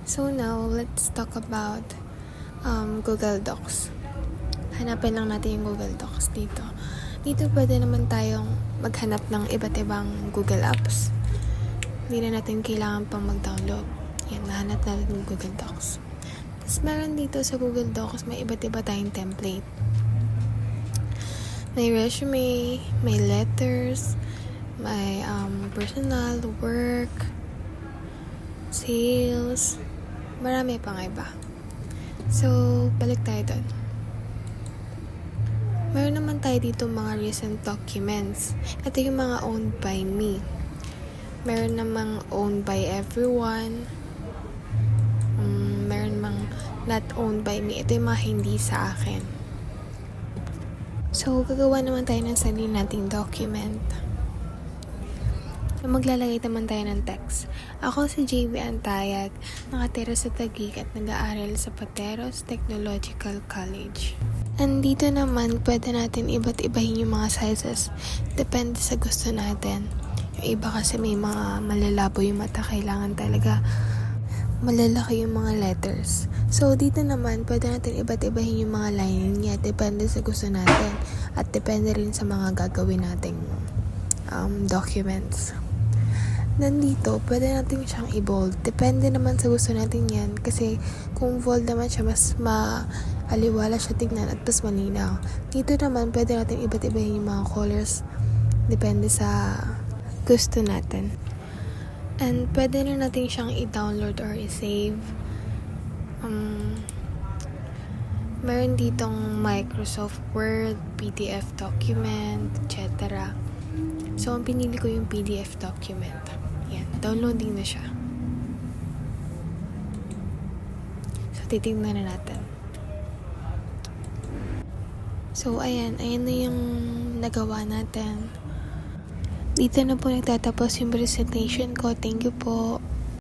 So now, let's talk about Google Docs. Hanapin lang natin yung Google Docs dito. Dito pwede naman tayong maghanap ng iba't ibang Google Apps. Hindi na natin kailangan pang mag-download. Yan, nahanap natin yung Google Docs. Tapos meron dito sa Google Docs, may iba't iba tayong template. May resume, may letters, may personal, work, sales, marami pang iba. So, balik tayo doon. Meron naman tayo dito mga recent documents. Ito yung mga owned by me. Meron namang owned by everyone. Meron namang not owned by me. Ito yung mga hindi sa akin. So, gagawa naman tayo ng sarili nating document. Maglalagay naman tayo ng text. Ako si JB Antayag, nakatira sa Taguig at nag-aaral sa Pateros Technological College. And dito naman, pwede natin iba't ibahin yung mga sizes. Depende sa gusto natin. Yung iba kasi may mga malalabo yung mata, kailangan talaga malalaki yung mga letters. So, dito naman, pwede natin iba't ibahin yung mga lining niya. Depende sa gusto natin. At depende rin sa mga gagawin nating documents. Nandito, pwede natin siyang i-bold. Depende naman sa gusto natin yan. Kasi kung bold naman siya, mas maaliwala siya tignan at mas malinaw. Dito naman, pwede natin iba't ibahin yung mga colors. Depende sa gusto natin. And pwede na natin siyang i-download or i-save. Meron ditong Microsoft Word, PDF document, etc. So, ang pinili ko yung PDF document. Yan, downloading na siya. So, titignan na natin. So, ayan na yung nagawa natin. Dito na po nagtatapos yung presentation ko. Thank you po.